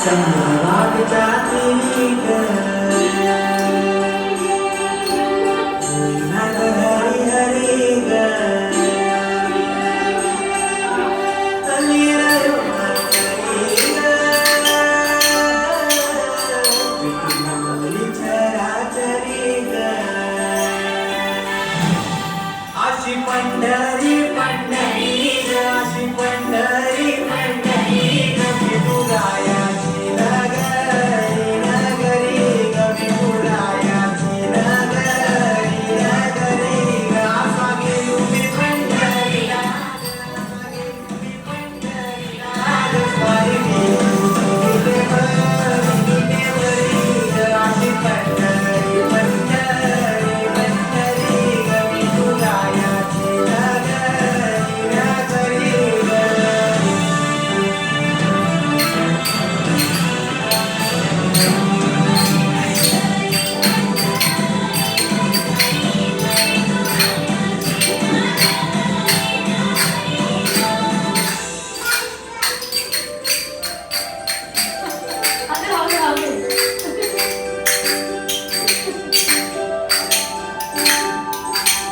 चंद्रभागेच्या तिरी ग हरी हरी ग चली रे हरी ग चराचरी ग अशी पंढरी पंढरी ग अशी पंढरी पंढरी ग विठुरायाची नगरी नगरी ग विठुरायाची नगरी नगरी ग असा गेली मी पंढरीला गेली पंढरीला स्वारी गेली देवरी ग अशी पंढरी पंढरी पंढरी ग विठुरायाची नगरी नगरी ग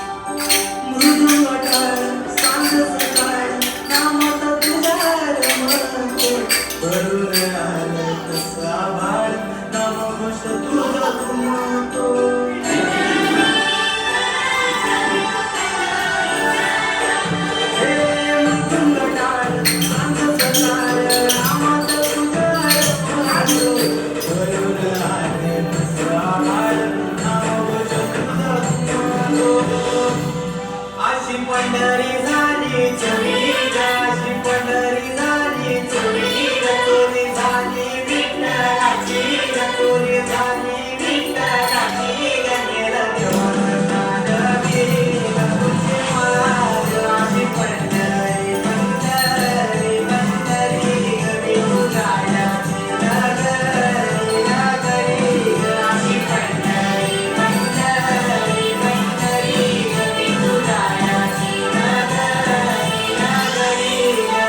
मृदू अटाळ सांग सकाळ नामाचा तुझ्यार म्हणतो भरून आलं तसा भाळ नामघोष तुझा म्हणतो हे मृदुंग टाळ सांग सकाळ नामाचा तुझ्यार म्हणतो भरून आलं तसा भाळ नामघोष तुझा म्हणतो अशी पंढरी झाली चोरी ग अशी पंढरी झाली चोरी ग चोरी झाली विठ्ठलाची ग चोरी झाली विठ्ठलाची ग गेलं देवाची ग तुझी माग अशी पंढरी पंढरी पंढरी ग विठुरायाची नगरी नगरी ग अशी पंढरी पंढरी पंढरी ग विठुरायाची नगरी नगरी ग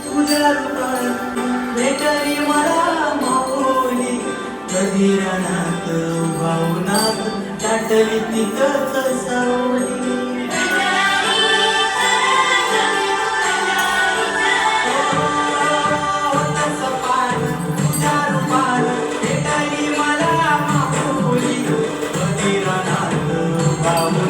तुझ्या रूपात भेटली मला माऊली कधी रणात भावनात दाटली तिथंच सावली तुझ्या रूपात भेटली मला माऊली कधी रणात भावनात